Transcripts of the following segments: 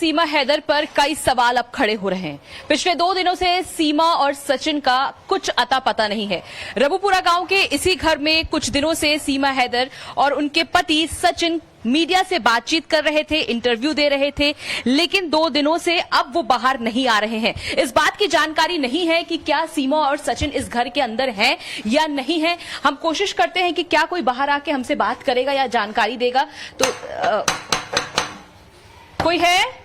सीमा हैदर पर कई सवाल अब खड़े हो रहे हैं। पिछले 2 दिनों से सीमा और सचिन का कुछ अता पता नहीं है। रबुपुरा गांव के इसी घर में कुछ दिनों से सीमा हैदर और उनके पति सचिन मीडिया से बातचीत कर रहे थे, इंटरव्यू दे रहे थे, लेकिन 2 दिनों से अब वो बाहर नहीं आ रहे हैं। इस बात की जानकारी नहीं है कि क्या सीमा और सचिन इस घर के अंदर हैं या नहीं है। हम कोशिश करते हैं कि क्या कोई बाहर आके हमसे बात करेगा या जानकारी देगा। तो कोई है?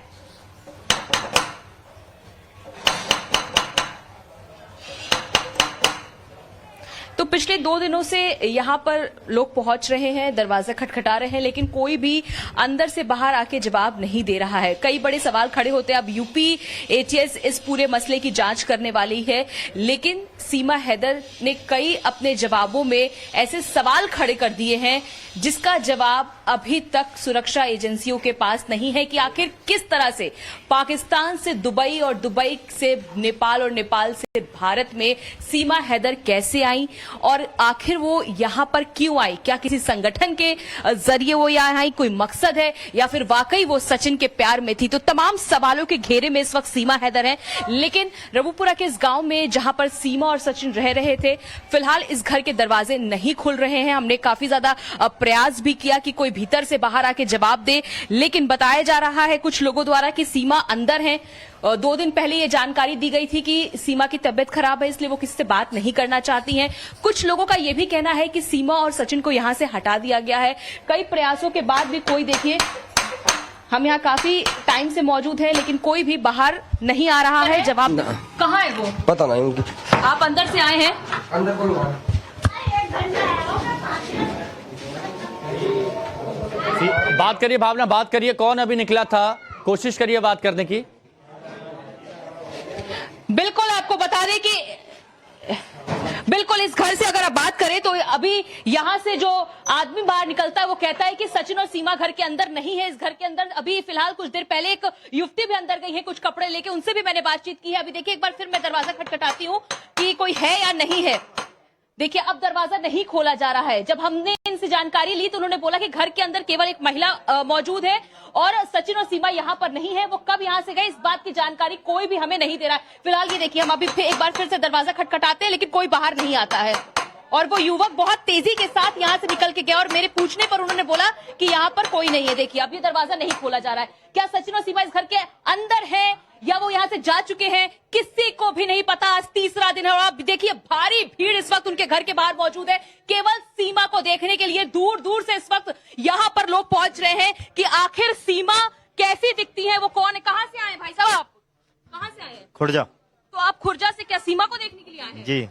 तो पिछले 2 दिनों से यहां पर लोग पहुंच रहे हैं, दरवाजा खटखटा रहे हैं, लेकिन कोई भी अंदर से बाहर आके जवाब नहीं दे रहा है। कई बड़े सवाल खड़े होते हैं। अब यूपी एटीएस इस पूरे मसले की जांच करने वाली है, लेकिन सीमा हैदर ने कई अपने जवाबों में ऐसे सवाल खड़े कर दिए हैं जिसका जवाब अभी तक सुरक्षा एजेंसियों के पास नहीं है कि आखिर किस तरह से पाकिस्तान से दुबई और दुबई से नेपाल और नेपाल से भारत में सीमा हैदर कैसे आई और आखिर वो यहां पर क्यों आई। क्या किसी संगठन के जरिए वो यहां आई, कोई मकसद है, या फिर वाकई वो सचिन के प्यार में थी। तो तमाम सवालों के घेरे में इस वक्त सीमा हैदर है। लेकिन रबुपुरा के इस गांव में जहां पर सीमा और सचिन रह रहे थे, फिलहाल इस घर के दरवाजे नहीं खुल रहे हैं। हमने काफी ज्यादा प्रयास भी किया कि कोई भीतर से बाहर आके जवाब दे, लेकिन बताया जा रहा है कुछ लोगों द्वारा कि सीमा अंदर है। 2 दिन पहले ये जानकारी दी गई थी कि सीमा की तबीयत खराब है, इसलिए वो किसी से बात नहीं करना चाहती हैं। कुछ लोगों का ये भी कहना है कि सीमा और सचिन को यहां से हटा दिया गया है। कई प्रयासों के बाद भी कोई, देखिए हम यहाँ काफी टाइम से मौजूद है, लेकिन कोई भी बाहर नहीं आ रहा है। जवाब कहाँ है वो पता नहीं उनकी। आप अंदर से आए हैं? अंदर कौन? बात करिए भावना, बात करिए। कौन अभी निकला था? कोशिश करिए बात करने की। बिल्कुल आपको बता दें कि बिल्कुल इस घर से अगर आप बात करें तो अभी यहां से जो आदमी बाहर निकलता है वो कहता है कि सचिन और सीमा घर के अंदर नहीं है। इस घर के अंदर अभी फिलहाल कुछ देर पहले एक युवती भी अंदर गई है कुछ कपड़े लेके, उनसे भी मैंने बातचीत की है। अभी देखिए एक बार फिर मैं दरवाजा खटखटाती हूँ कि कोई है या नहीं है। देखिए अब दरवाजा नहीं खोला जा रहा है। जब हमने इनसे जानकारी ली तो उन्होंने बोला कि घर के अंदर केवल एक महिला मौजूद है और सचिन और सीमा यहाँ पर नहीं है। वो कब यहाँ से गए इस बात की जानकारी कोई भी हमें नहीं दे रहा है। फिलहाल ये देखिए हम अभी एक बार फिर से दरवाजा खटखटाते हैं, लेकिन कोई बाहर नहीं आता है। और वो युवक बहुत तेजी के साथ यहाँ से निकल के गया और मेरे पूछने पर उन्होंने बोला कि यहाँ पर कोई नहीं है। देखिए अब ये दरवाजा नहीं खोला जा रहा है। क्या सचिन और सीमा इस घर के अंदर है या वो यहाँ से जा चुके हैं, किसी को भी नहीं पता। आज तीसरा दिन है और आप देखिए भारी भीड़ इस वक्त उनके घर के बाहर मौजूद है, केवल सीमा को देखने के लिए। दूर दूर से इस वक्त यहाँ पर लोग पहुंच रहे हैं कि आखिर सीमा कैसी दिखती है, वो कौन है। कहाँ से आए भाई साहब? आप कहाँ से आए? खुर्जा। तो आप खुर्जा से क्या सीमा को देखने के लिए आए हैं? जी।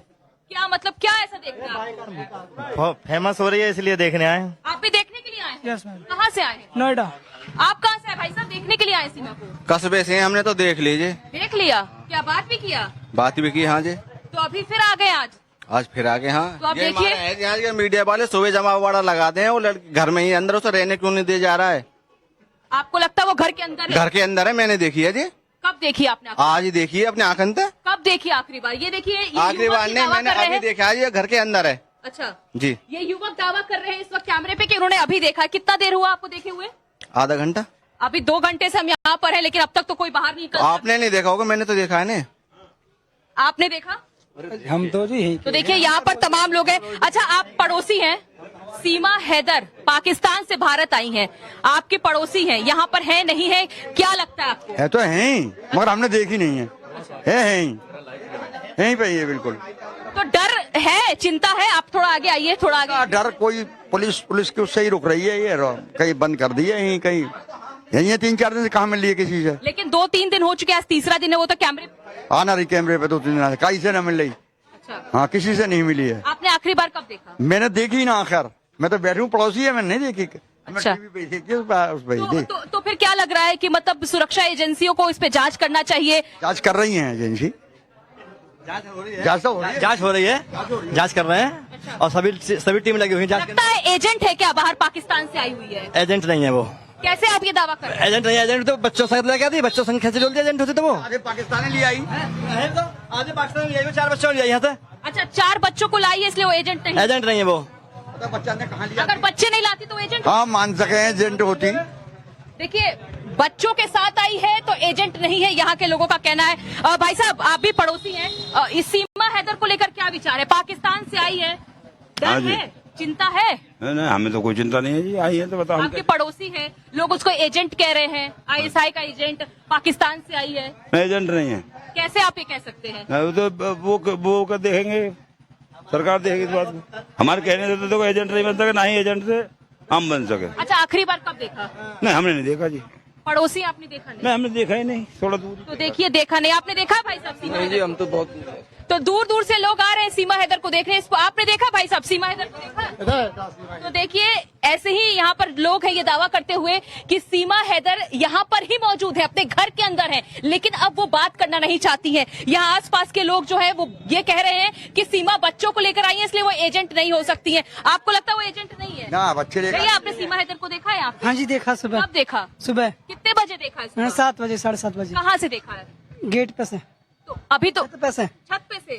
क्या मतलब, क्या ऐसा देखना है? फेमस हो रही है इसलिए देखने आए। आप भी देखने के लिए आए हैं? Yes ma'am. कहाँ से आए हैं? नोएडा। आप कहाँ से आए भाई साहब? देखने के लिए आए सीमा को? कस्बे से हमने तो देख लीजिए। देख लिया? क्या बात भी किया? बात भी की। हाँ जी। तो अभी फिर आ गए आज फिर आगे। हाँ तो आप ये देखिए। हमारा है, यहाँ के मीडिया वाले सुबह जमा वाड़ा लगाते हैं। वो घर में ही अंदर, उसे रहने क्यों नहीं दिया जा रहा है? आपको लगता है वो घर के अंदर है? घर के अंदर है। मैंने देखी है जी। कब देखी आपने? आज ही देखी है अपने आंखन से। कब देखी आखिरी बार? ये देखिए आखिरी बार नहीं, मैंने अभी देखा है। ये घर के अंदर है। अच्छा जी। ये युवक दावा कर रहे हैं इस वक्त कैमरे पे कि उन्होंने अभी देखा। कितना देर हुआ आपको देखे हुए? आधा घंटा। अभी 2 घंटे से हम यहाँ पर है, लेकिन अब तक तो कोई बाहर नहीं निकला। आपने नहीं देखा होगा, मैंने तो देखा है ना। आपने देखा? हम तो जी तो देखिए यहाँ पर तमाम लोग हैं। अच्छा आप पड़ोसी हैं? सीमा हैदर पाकिस्तान से भारत आई हैं, आपके पड़ोसी हैं, यहाँ पर है नहीं है, क्या लगता है आपको? है तो है ही, मगर हमने देखी नहीं है। है ही, यहीं पे ही है बिल्कुल। तो डर है, चिंता है? आप थोड़ा आगे आइए, थोड़ा आगे। डर कोई पुलिस की उससे ही रुक रही है। ये कहीं बंद कर दी है, यहीं कहीं यही है। 3-4 दिन से कहाँ मिल रही है किसी से? लेकिन 2-3 दिन हो चुके, आज तीसरा दिन है। वो तो कैमरे आना रही कैमरे पे 2-3 दिन कहीं से न मिल रही। अच्छा। हाँ किसी से नहीं मिली है। आपने आखिरी बार कब देखा? मैंने देखी ना। आखिर मैं तो बैठी हूँ, पड़ोसी है, मैंने नहीं देखी। अच्छा। टीवी पे देखी, उस पे तो फिर क्या लग रहा है कि मतलब सुरक्षा एजेंसियों को इस पे जांच करना चाहिए? जांच कर रही है एजेंसी। जांच तो हो रही है। जांच कर रहे हैं और सभी टीम लगी हुई है जांच लगता है एजेंट है क्या बाहर पाकिस्तान से आई हुई है? एजेंट नहीं है वो। कैसे आप ये दावा कर रहे हैं? एजेंट नहीं है। एजेंट तो बच्चों से लेके आती, बच्चों संग कैसे जोड़ती एजेंट होती तो वो आधे पाकिस्तानी ले आई। आधे पाकिस्तान ले आई, 4 बच्चों ले आई यहाँ से। अच्छा 4 बच्चों को लाई है इसलिए वो एजेंट नहीं? एजेंट नहीं है वो। बच्चा ने कहाँ लिया? अगर बच्चे नहीं लाती तो एजेंट? हाँ मान सके एजेंट होती। देखिए बच्चों के साथ आई है तो एजेंट नहीं है, यहाँ के लोगों का कहना है। भाई साहब, आप भी पड़ोसी हैं, इस सीमा हैदर को लेकर क्या विचार है? पाकिस्तान से आई है, हाँ डर जी। है, चिंता है? नहीं, हमें तो कोई चिंता नहीं है जी, आई है तो बताओ। आपके पड़ोसी है, लोग उसको एजेंट कह रहे हैं, ISI का एजेंट, पाकिस्तान से आई है, एजेंट नहीं है। कैसे आप ये कह सकते हैं? तो वो का देखेंगे, सरकार देखेगी इस बात को। हमारे कहने से तो देखो एजेंट नहीं बन सके, ना ही एजेंट से हम बन सके। अच्छा, आखिरी बार कब देखा? नहीं, हमने नहीं देखा जी। पड़ोसी आपने देखा नहीं? नहीं, हमने देखा ही नहीं, थोड़ा दूर। तो देखिए, देखा नहीं आपने, देखा भाई साहब सीमा हैदर? हम तो बहुत तो दूर दूर से लोग आ रहे हैं सीमा हैदर को देखने। इसको आपने देखा भाई साहब, सीमा हैदर को देखा? तो देखिए, ऐसे ही यहाँ पर लोग हैं ये दावा करते हुए कि सीमा हैदर यहाँ पर ही मौजूद है, अपने घर के अंदर है, लेकिन अब वो बात करना नहीं चाहती है। यहाँ आसपास के लोग जो है वो ये कह रहे हैं कि सीमा बच्चों को लेकर आई है, इसलिए वो एजेंट नहीं हो सकती है। आपको लगता है वो एजेंट नहीं है? ना, बच्चे लेकर भैया, आपने सीमा हैदर को देखा है? आप हाँ जी, देखा सुबह। कब देखा? सुबह कितने बजे देखा इसको? 7 बजे 7:30 बजे। कहाँ से देखा है? गेट पे से। तो अभी तो छत पे से छत पे से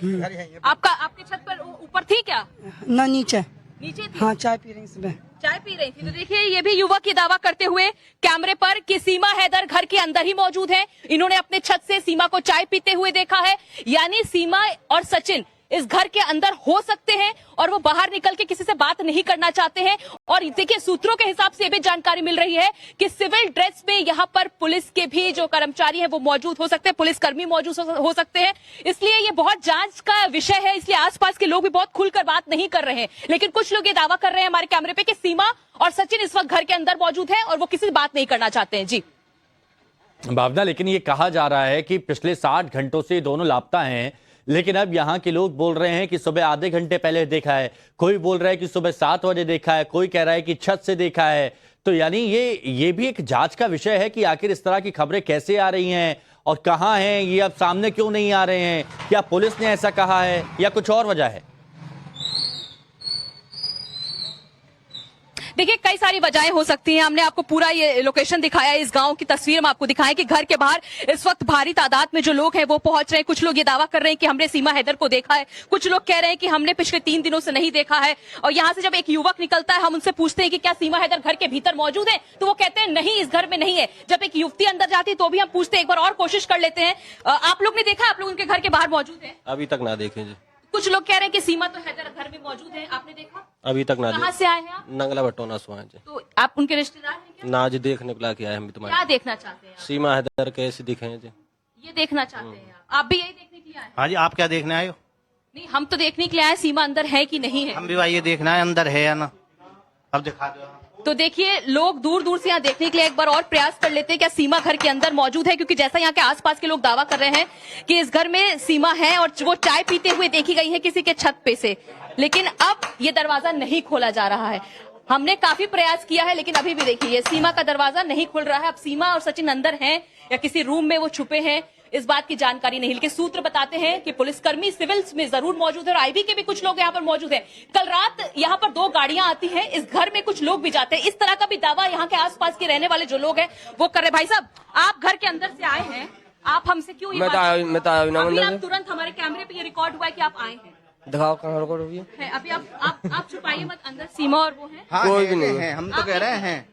आपके छत पर ऊपर थी क्या? ना, नीचे। नीचे थी? हाँ, चाय पी रही सुबह। चाय पी रही थी। तो देखिए, ये भी युवक ये दावा करते हुए कैमरे पर कि सीमा हैदर घर के अंदर ही मौजूद है। इन्होंने अपने छत से सीमा को चाय पीते हुए देखा है। यानी सीमा और सचिन इस घर के अंदर हो सकते हैं और वो बाहर निकल के किसी से बात नहीं करना चाहते हैं। और देखिए, सूत्रों के हिसाब से भी जानकारी मिल रही है कि सिविल ड्रेस में यहाँ पर पुलिस के भी जो कर्मचारी हैं वो मौजूद हो सकते हैं, पुलिसकर्मी मौजूद हो सकते हैं। इसलिए ये बहुत जांच का विषय है, इसलिए आसपास के लोग भी बहुत खुलकर बात नहीं कर रहे हैं। लेकिन कुछ लोग ये दावा कर रहे हैं हमारे कैमरे पे कि सीमा और सचिन इस वक्त घर के अंदर मौजूद है और वो किसी से बात नहीं करना चाहते हैं। जी भावना, लेकिन ये कहा जा रहा है कि पिछले 60 घंटों से दोनों लापता हैं, लेकिन अब यहाँ के लोग बोल रहे हैं कि सुबह आधे घंटे पहले देखा है, कोई बोल रहा है कि सुबह 7 बजे देखा है, कोई कह रहा है कि छत से देखा है। तो यानी ये भी एक जांच का विषय है कि आखिर इस तरह की खबरें कैसे आ रही हैं और कहाँ हैं, ये अब सामने क्यों नहीं आ रहे हैं? क्या पुलिस ने ऐसा कहा है या कुछ और वजह है? देखिए, कई सारी वजहें हो सकती हैं। हमने आपको पूरा ये लोकेशन दिखाया, इस गांव की तस्वीर हम आपको दिखाएं कि घर के बाहर इस वक्त भारी तादाद में जो लोग हैं वो पहुंच रहे हैं। कुछ लोग ये दावा कर रहे हैं कि हमने सीमा हैदर को देखा है, कुछ लोग कह रहे हैं कि हमने पिछले 3 दिनों से नहीं देखा है। और यहाँ से जब एक युवक निकलता है, हम उनसे पूछते हैं कि क्या सीमा हैदर घर के भीतर मौजूद है, तो वो कहते हैं नहीं, इस घर में नहीं है। जब एक युवती अंदर जाती है तो भी हम पूछते हैं, एक बार और कोशिश कर लेते हैं। आप लोग ने देखा, आप लोग उनके घर के बाहर मौजूद है? अभी तक ना देखे जी। कुछ लोग कह रहे हैं कि सीमा तो हैदर घर में मौजूद है, आपने देखा? अभी तक ना कहाँ से आए हैं आप? नंगला बटोना से आए जी। तो आप उनके रिश्तेदार हैं क्या? ना जी, देखने को लाके आए हम तुम्हारे। क्या देखना चाहते हैं आप? सीमा हैदर कैसे दिखे हैं जी? ये देखना चाहते हैं आप भी यही देखने के लिए आए? हाँ जी, आप क्या देखने आए हो? नहीं, हम तो देखने के लिए आए सीमा अंदर है कि नहीं है। हम भी भाई ये देखना है अंदर है या ना। अब दिखा दो। तो देखिए, लोग दूर दूर से यहाँ देखने के लिए एक बार और प्रयास कर लेते हैं क्या सीमा घर के अंदर मौजूद है, क्योंकि जैसा यहाँ के आसपास के लोग दावा कर रहे हैं कि इस घर में सीमा है और वो चाय पीते हुए देखी गई है किसी के छत पे से। लेकिन अब ये दरवाजा नहीं खोला जा रहा है। हमने काफी प्रयास किया है, लेकिन अभी भी देखिए सीमा का दरवाजा नहीं खुल रहा है। अब सीमा और सचिन अंदर हैं या किसी रूम में वो छुपे हैं, इस बात की जानकारी नहीं। लेकिन सूत्र बताते हैं कि पुलिसकर्मी सिविल्स में जरूर मौजूद है और आईबी के भी कुछ लोग यहाँ पर मौजूद हैं। कल रात यहाँ पर 2 गाड़ियां आती हैं, इस घर में कुछ लोग भी जाते हैं। इस तरह का भी दावा यहाँ के आसपास के रहने वाले जो लोग हैं वो कर रहे। भाई साहब, आप घर के अंदर से आए हैं, आप हमसे क्यों ये बात- अभी आप तुरंत हमारे कैमरे पे ये रिकॉर्ड हुआ है कि आप आए हैं। दिखाओ कहाँ रिकॉर्ड हुई है, अभी आप छुपाइए मत, अंदर सीमा और वो है। हाँ, कोई भी नहीं है, हम तो कह रहे हैं।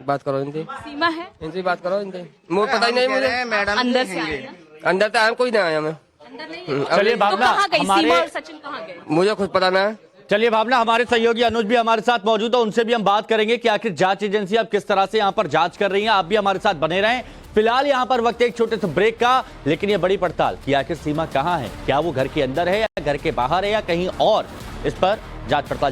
बात करो इनसे, सीमा है, इनसे बात करो इनसे। मुझे पता ही नहीं मुझे। मैडम अंदर से आए ना? अंदर तो आया कोई नहीं आया मैं। अंदर नहीं है? चलिए तो भावना, कहाँ गई हमारे सीमा और सचिन, कहाँ गए? मुझे कुछ पता ना। चलिए भावना, हमारे सहयोगी अनुज भी हमारे साथ मौजूद है, उनसे भी हम बात करेंगे कि आखिर जांच एजेंसी अब किस तरह से यहाँ पर जांच कर रही है। आप भी हमारे साथ बने रहें। फिलहाल यहाँ पर वक्त एक छोटे से ब्रेक का, लेकिन ये बड़ी पड़ताल कि आखिर सीमा कहाँ है, क्या वो घर के अंदर है या घर के बाहर है या कहीं और, इस पर जांच पड़ताल